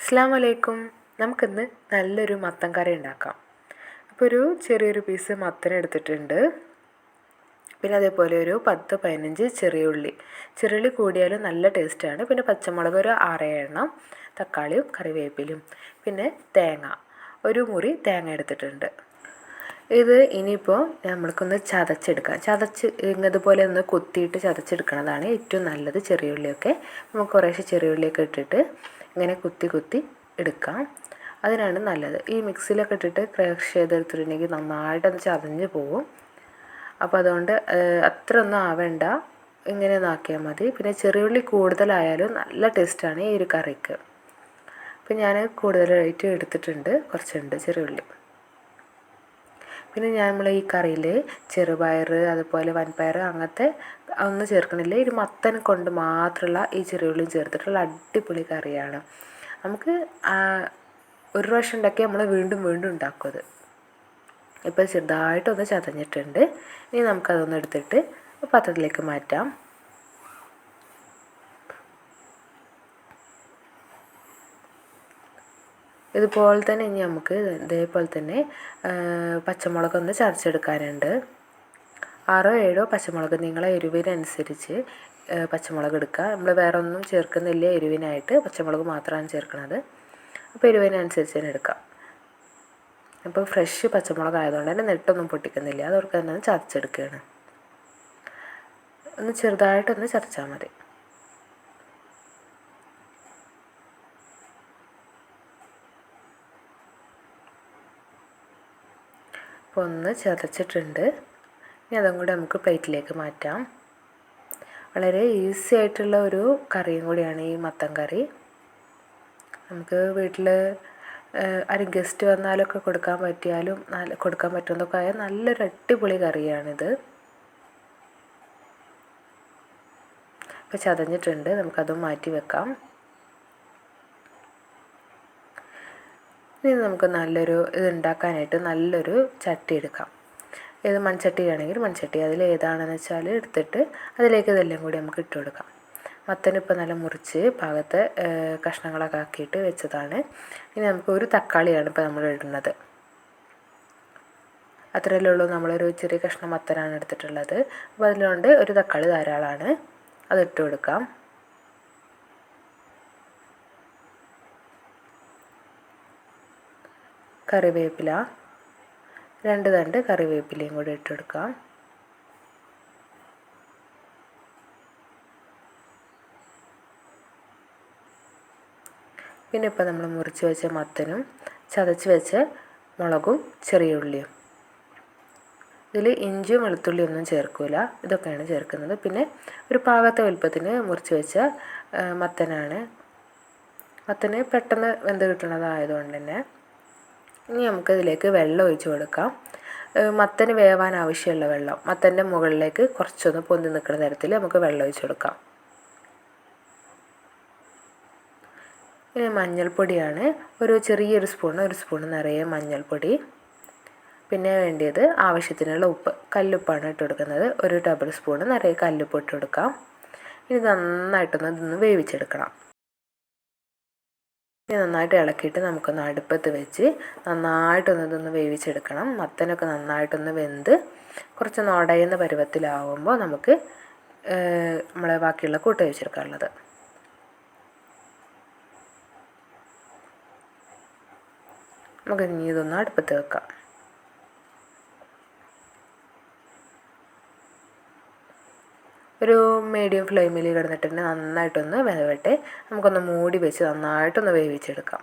അസ്സലാമു അലൈക്കും. നമുക്കിന്ന് നല്ലൊരു മത്തൻ കറി ഉണ്ടാക്കാം. അപ്പോൾ ഒരു ചെറിയൊരു പീസ് മത്തൻ എടുത്തിട്ടുണ്ട്. പിന്നെ അതേപോലെ ഒരു 10-15 ചെറിയ ഉള്ളി കൂടിയാലും നല്ല ടേസ്റ്റാണ്. പിന്നെ പച്ചമുളക് ഒരു 6 എണ്ണം, തക്കാളിയും കറിവേപ്പിലും, പിന്നെ തേങ്ങ ഒരു മുറി തേങ്ങ എടുത്തിട്ടുണ്ട്. ഇത് ഇനിയിപ്പോൾ നമ്മൾക്കൊന്ന് ചതച്ചെടുക്കാം. ഇതുപോലെ ഒന്ന് കൊത്തിയിട്ട് ചതച്ചെടുക്കുന്നതാണ് ഏറ്റവും നല്ലത്. ചെറിയ ഉള്ളിയൊക്കെ നമുക്ക് കുറേശ്ശെ ചെറിയ ഉള്ളിയൊക്കെ ഇട്ടിട്ട് ഇങ്ങനെ കുത്തി എടുക്കാം. അതിനാണ് നല്ലത്. ഈ മിക്സിയിലൊക്കെ ഇട്ടിട്ട് ക്രഷ് ചെയ്തെടുത്തിട്ടുണ്ടെങ്കിൽ നന്നായിട്ടൊന്ന് ചതഞ്ഞ് പോകും. അപ്പോൾ അതുകൊണ്ട് അത്ര ഒന്നും ആവേണ്ട, ഇങ്ങനെ ഒന്ന് ആക്കിയാൽ മതി. പിന്നെ ചെറിയ ഉള്ളി കൂടുതലായാലും നല്ല ടേസ്റ്റാണ് ഈ ഒരു കറിക്ക്. അപ്പം ഞാൻ കൂടുതലായിട്ട് എടുത്തിട്ടുണ്ട്, കുറച്ചുണ്ട് ചെറിയ ഉള്ളി. പിന്നെ നമ്മൾ ഈ കറിയിൽ ചെറുപയർ അതുപോലെ വൻപയർ അങ്ങനത്തെ ഒന്നും ചേർക്കണില്ല. ഈ മത്തൻ കൊണ്ട് മാത്രമുള്ള ഈ ചെറിയ ഉള്ളിയും ചേർത്തിട്ടുള്ള അടിപൊളി കറിയാണ്. നമുക്ക് ഒരു പ്രാവശ്യം ഉണ്ടാക്കി നമ്മൾ വീണ്ടും വീണ്ടും ഉണ്ടാക്കും അത്. ഇപ്പോൾ ചെറുതായിട്ടൊന്ന് ചതഞ്ഞിട്ടുണ്ട്. ഇനി നമുക്കതൊന്ന് എടുത്തിട്ട് പാത്രത്തിലേക്ക് മാറ്റാം. ഇതുപോലെ തന്നെ ഇനി നമുക്ക് ഇതേപോലെ തന്നെ പച്ചമുളകൊന്ന് ചതച്ചെടുക്കാനുണ്ട്. 6-7 പച്ചമുളക് നിങ്ങളെ എരിവിനനുസരിച്ച് പച്ചമുളക് എടുക്കുക. നമ്മൾ വേറെ ഒന്നും ചേർക്കുന്നില്ല എരിവിനായിട്ട്, പച്ചമുളക് മാത്രമാണ് ചേർക്കുന്നത്. അപ്പോൾ എരിവിനനുസരിച്ച് തന്നെ എടുക്കാം. അപ്പോൾ ഫ്രഷ് പച്ചമുളക് ആയതുകൊണ്ട് തന്നെ നെട്ടൊന്നും പൊട്ടിക്കുന്നില്ല, അതോർക്ക് തന്നെ ചതച്ചെടുക്കുകയാണ്. ഒന്ന് ചെറുതായിട്ടൊന്ന് ചതച്ചാൽ മതി. അപ്പോൾ ഒന്ന് ചതച്ചിട്ടുണ്ട്. ഇനി അതും കൂടി നമുക്ക് പ്ലേറ്റിലേക്ക് മാറ്റാം. വളരെ ഈസി ആയിട്ടുള്ള ഒരു കറിയും കൂടിയാണ് ഈ മത്തൻ കറി. നമുക്ക് വീട്ടിൽ ആരും ഗസ്റ്റ് വന്നാലൊക്കെ കൊടുക്കാൻ പറ്റുന്നതൊക്കെ ആയ നല്ലൊരു അടിപൊളി കറിയാണിത്. ഇപ്പോൾ ചതഞ്ഞിട്ടുണ്ട്, നമുക്കതും മാറ്റി വെക്കാം. ഇനി നമുക്ക് ഇത് ഉണ്ടാക്കാനായിട്ട് നല്ലൊരു ചട്ടി എടുക്കാം. ഏത് മൺചട്ടിയാണെങ്കിൽ മൺചട്ടി, അതിൽ ഏതാണെന്ന് വെച്ചാൽ എടുത്തിട്ട് അതിലേക്ക് ഇതെല്ലാം കൂടി നമുക്ക് ഇട്ട് കൊടുക്കാം. മത്തനിപ്പോൾ നല്ല മുറിച്ച് പാകത്തെ കഷ്ണങ്ങളൊക്കെ ആക്കിയിട്ട് വെച്ചതാണ്. ഇനി നമുക്ക് ഒരു തക്കാളിയാണ് ഇപ്പോൾ നമ്മൾ ഇടുന്നത്. അത്രയല്ലേ ഉള്ളൂ, നമ്മളൊരു ചെറിയ കഷ്ണം മത്തനാണ് എടുത്തിട്ടുള്ളത്. അപ്പോൾ അതിലുകൊണ്ട് ഒരു തക്കാളി ധാരാളമാണ്, അതിട്ട് കൊടുക്കാം. കറിവേപ്പില 2 തണ്ട് കറിവേപ്പിലയും കൂടി ഇട്ടെടുക്കാം. പിന്നെ ഇപ്പോൾ നമ്മൾ മുറിച്ച് വെച്ച മത്തനും ചതച്ച് വെച്ച മുളകും ചെറിയ ഉള്ളിയും, ഇതിൽ ഇഞ്ചിയും വെളുത്തുള്ളിയൊന്നും ചേർക്കില്ല, ഇതൊക്കെയാണ് ചേർക്കുന്നത്. പിന്നെ ഒരു പാകത്തെ വലുപ്പത്തിന് മുറിച്ച് വെച്ച മത്തന് പെട്ടെന്ന് വെന്ത് കിട്ടുന്നതായതുകൊണ്ട് തന്നെ. ഇനി നമുക്കിതിലേക്ക് വെള്ളം ഒഴിച്ച് കൊടുക്കാം. മത്തന് വേവാൻ ആവശ്യമുള്ള വെള്ളം, മത്തൻ്റെ മുകളിലേക്ക് കുറച്ചൊന്ന് പൊന്തി നിൽക്കുന്ന തരത്തിൽ നമുക്ക് വെള്ളം ഒഴിച്ച് കൊടുക്കാം. ഇനി മഞ്ഞൾപ്പൊടിയാണ് ഒരു സ്പൂൺ നിറയെ മഞ്ഞൾപ്പൊടി. പിന്നെ വേണ്ടിയത് ആവശ്യത്തിനുള്ള ഉപ്പ്, കല്ലുപ്പാണ് ഇട്ട് കൊടുക്കുന്നത്. 1 ടേബിൾ സ്പൂൺ നിറയെ കല്ലുപ്പ് ഇട്ട് കൊടുക്കാം. ഇനി ഇതൊന്ന് വേവിച്ചെടുക്കണം. ഇനി നന്നായിട്ട് ഇളക്കിയിട്ട് നമുക്കൊന്ന് അടുപ്പത്ത് വെച്ച് നന്നായിട്ടൊന്ന് വേവിച്ചെടുക്കണം. മത്തനൊക്കെ നന്നായിട്ടൊന്ന് വെന്ത് കുറച്ചൊന്ന് ഉടയുന്ന പരുവത്തിലാവുമ്പോൾ നമുക്ക് നമ്മളെ ബാക്കിയുള്ള കൂട്ട് വെച്ചെടുക്കാനുള്ളത്. നമുക്ക് ഇനി ഇതൊന്ന് അടുപ്പത്ത് വെക്കാം. ഒരു മീഡിയം ഫ്ലെയിമിൽ കിടന്നിട്ട് നന്നായിട്ടൊന്ന് വേവട്ടെ. നമുക്കൊന്ന് മൂടി വെച്ച് നന്നായിട്ടൊന്ന് വേവിച്ചെടുക്കാം.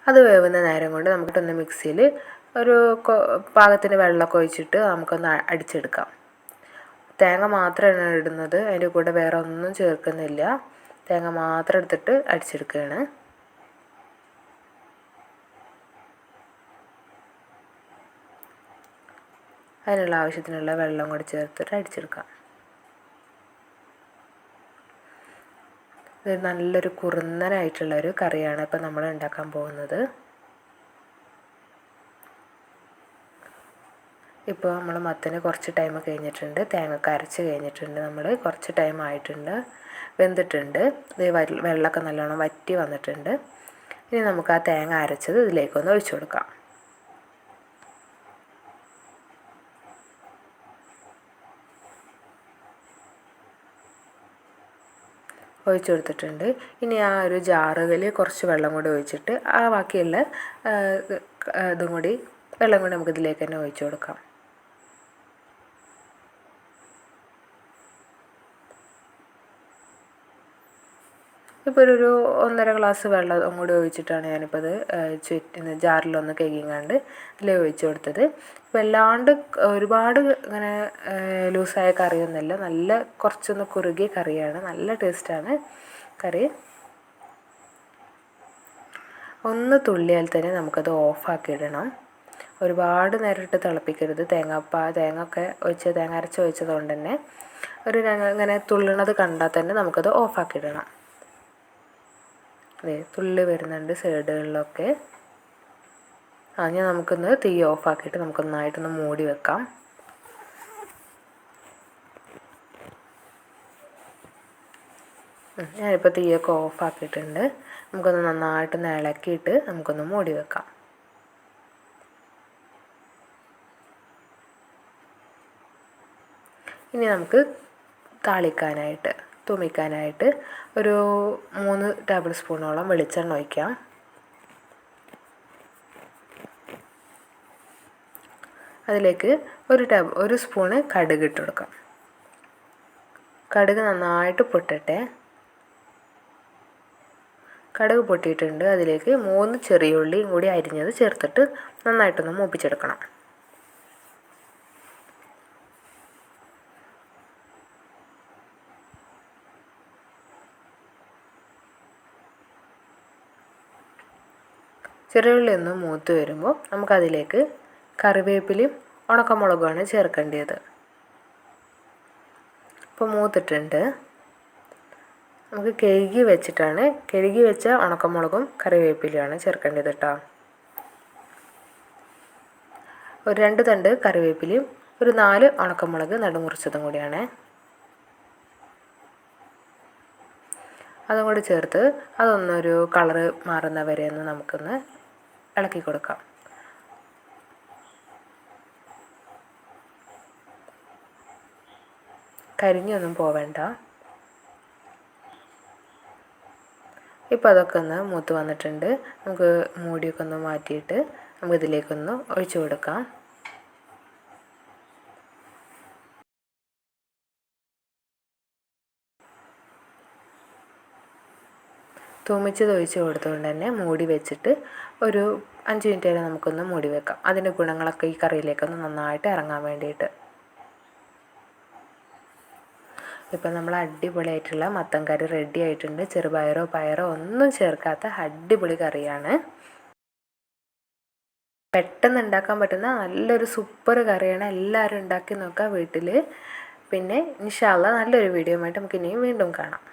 അത് വേവുന്ന നേരം കൊണ്ട് നമുക്കിട്ടൊന്ന് മിക്സിയിൽ ഒരു പാകത്തിന് വെള്ളമൊക്കെ ഒഴിച്ചിട്ട് നമുക്കൊന്ന് അടിച്ചെടുക്കാം. തേങ്ങ മാത്രമാണ് ഇടുന്നത്, അതിൻ്റെ കൂടെ വേറെ ഒന്നും ചേർക്കുന്നില്ല. തേങ്ങ മാത്രം എടുത്തിട്ട് അടിച്ചെടുക്കുകയാണ്. അതിനുള്ള ആവശ്യത്തിനുള്ള വെള്ളം കൂടി ചേർത്തിട്ട് അടിച്ചെടുക്കാം. ഇത് നല്ലൊരു കുറുന്നനായിട്ടുള്ളൊരു കറിയാണ് ഇപ്പോൾ നമ്മൾ ഉണ്ടാക്കാൻ പോകുന്നത്. ഇപ്പോൾ നമ്മൾ മത്തന് കുറച്ച് ടൈം കഴിഞ്ഞിട്ടുണ്ട്, തേങ്ങ അരച്ച് കഴിഞ്ഞിട്ടുണ്ട്, നമ്മൾ കുറച്ച് ടൈം ആയിട്ടുണ്ട്. വെന്തിട്ടുണ്ട്. ഇത് വെള്ളമൊക്കെ നല്ലോണം വറ്റി വന്നിട്ടുണ്ട്. ഇനി നമുക്ക് ആ തേങ്ങ അരച്ചത് ഇതിലേക്കൊന്ന് ഒഴിച്ചു കൊടുക്കാം. ഒഴിച്ചു കൊടുത്തിട്ടുണ്ട്. ഇനി ആ ഒരു ജാറുകളിൽ കുറച്ച് വെള്ളം കൂടി ഒഴിച്ചിട്ട് ആ ബാക്കിയുള്ള ഇതും കൂടി വെള്ളം കൂടി നമുക്ക് ഇതിലേക്ക് തന്നെ ഒഴിച്ചു കൊടുക്കാം. ഇപ്പോൾ ഒരു 1.5 ഗ്ലാസ് വെള്ളം കൂടി ഒഴിച്ചിട്ടാണ് ഞാനിപ്പോൾ ഇത് ജാറിലൊന്ന് കഴുകിങ്ങാണ്ട് ഇതിൽ ഒഴിച്ചു കൊടുത്തത്. വല്ലാണ്ട് ഒരുപാട് ഇങ്ങനെ ലൂസായ കറിയൊന്നുമല്ല, നല്ല കുറച്ചൊന്ന് കുറുകിയ കറിയാണ്. നല്ല ടേസ്റ്റാണ് കറി. ഒന്ന് തുള്ളിയാൽ തന്നെ നമുക്കത് ഓഫാക്കിയിടണം. ഒരുപാട് നേരിട്ട് തിളപ്പിക്കരുത്. തേങ്ങ അരച്ച് ഒഴിച്ചത് കൊണ്ട് തന്നെ ഇങ്ങനെ തുള്ളണത് കണ്ടാൽ തന്നെ നമുക്കത് ഓഫാക്കിയിടണം. അതെ, തുള്ളി വരുന്നുണ്ട് സൈഡുകളിലൊക്കെ. ഞാൻ നമുക്കൊന്ന് തീ ഓഫാക്കിയിട്ട് നമുക്കൊന്നായിട്ടൊന്ന് മൂടി വെക്കാം. ഞാനിപ്പോൾ തീയൊക്കെ ഓഫാക്കിയിട്ടുണ്ട്. നമുക്കൊന്ന് നന്നായിട്ടൊന്ന് ഇളക്കിയിട്ട് നമുക്കൊന്ന് മൂടി വെക്കാം. ഇനി നമുക്ക് തൂമിക്കാനായിട്ട് ഒരു 3 ടേബിൾ സ്പൂണോളം വെളിച്ചെണ്ണ ഒഴിക്കാം. അതിലേക്ക് ഒരു സ്പൂണ് കടുക് ഇട്ട് കൊടുക്കാം. കടുക് നന്നായിട്ട് പൊട്ടട്ടെ. കടുക് പൊട്ടിയിട്ടുണ്ട്. അതിലേക്ക് 3 ചെറിയ ഉള്ളിയും കൂടി അരിഞ്ഞത് ചേർത്തിട്ട് നന്നായിട്ടൊന്ന് മൂപ്പിച്ചെടുക്കണം. ചെറിയുള്ളി ഒന്ന് മൂത്ത് വരുമ്പോൾ നമുക്കതിലേക്ക് കറിവേപ്പിലയും ഉണക്കമുളകുമാണ് ചേർക്കേണ്ടത്. ഇപ്പോൾ മൂത്തിട്ടുണ്ട്. നമുക്ക് കഴുകി വെച്ച ഉണക്കമുളകും കറിവേപ്പിലയാണ് ചേർക്കേണ്ടത് കേട്ടോ. ഒരു 2 തണ്ട് കറിവേപ്പിലയും ഒരു 4 ഉണക്കമുളക് നടുമുറിച്ചതും കൂടിയാണ്. അതും കൂടി ചേർത്ത് അതൊന്നൊരു കളറ് മാറുന്ന വരെ ഒന്ന് നമുക്കൊന്ന് ഇളക്കി കൊടുക്കാം. കരിഞ്ഞൊന്നും പോവേണ്ട. ഇപ്പോൾ അതൊക്കെ ഒന്ന് മൂത്ത് വന്നിട്ടുണ്ട്. നമുക്ക് മൂടിയൊക്കെ ഒന്ന് മാറ്റിയിട്ട് നമുക്ക് ഇതിലേക്കൊന്ന് ഒഴിച്ചു കൊടുക്കാം. തൂമിച്ചത് ഒഴിച്ച് കൊടുത്തുകൊണ്ട് തന്നെ മൂടി വെച്ചിട്ട് ഒരു 5 മിനിറ്റ് വരെ നമുക്കൊന്ന് മൂടി വെക്കാം. അതിൻ്റെ ഗുണങ്ങളൊക്കെ ഈ കറിയിലേക്കൊന്ന് നന്നായിട്ട് ഇറങ്ങാൻ വേണ്ടിയിട്ട്. ഇപ്പം നമ്മൾ അടിപൊളിയായിട്ടുള്ള മത്തൻ കറി റെഡി ആയിട്ടുണ്ട്. ചെറുപയറോ പയറോ ഒന്നും ചേർക്കാത്ത അടിപൊളി കറിയാണ്. പെട്ടെന്ന് ഉണ്ടാക്കാൻ പറ്റുന്ന നല്ലൊരു സൂപ്പർ കറിയാണ്. എല്ലാവരും ഉണ്ടാക്കി നോക്കാം വീട്ടിൽ. പിന്നെ ഇൻഷാ അല്ലാഹ് നല്ലൊരു വീഡിയോ ആയിട്ട് നമുക്ക് ഇനിയും വീണ്ടും കാണാം.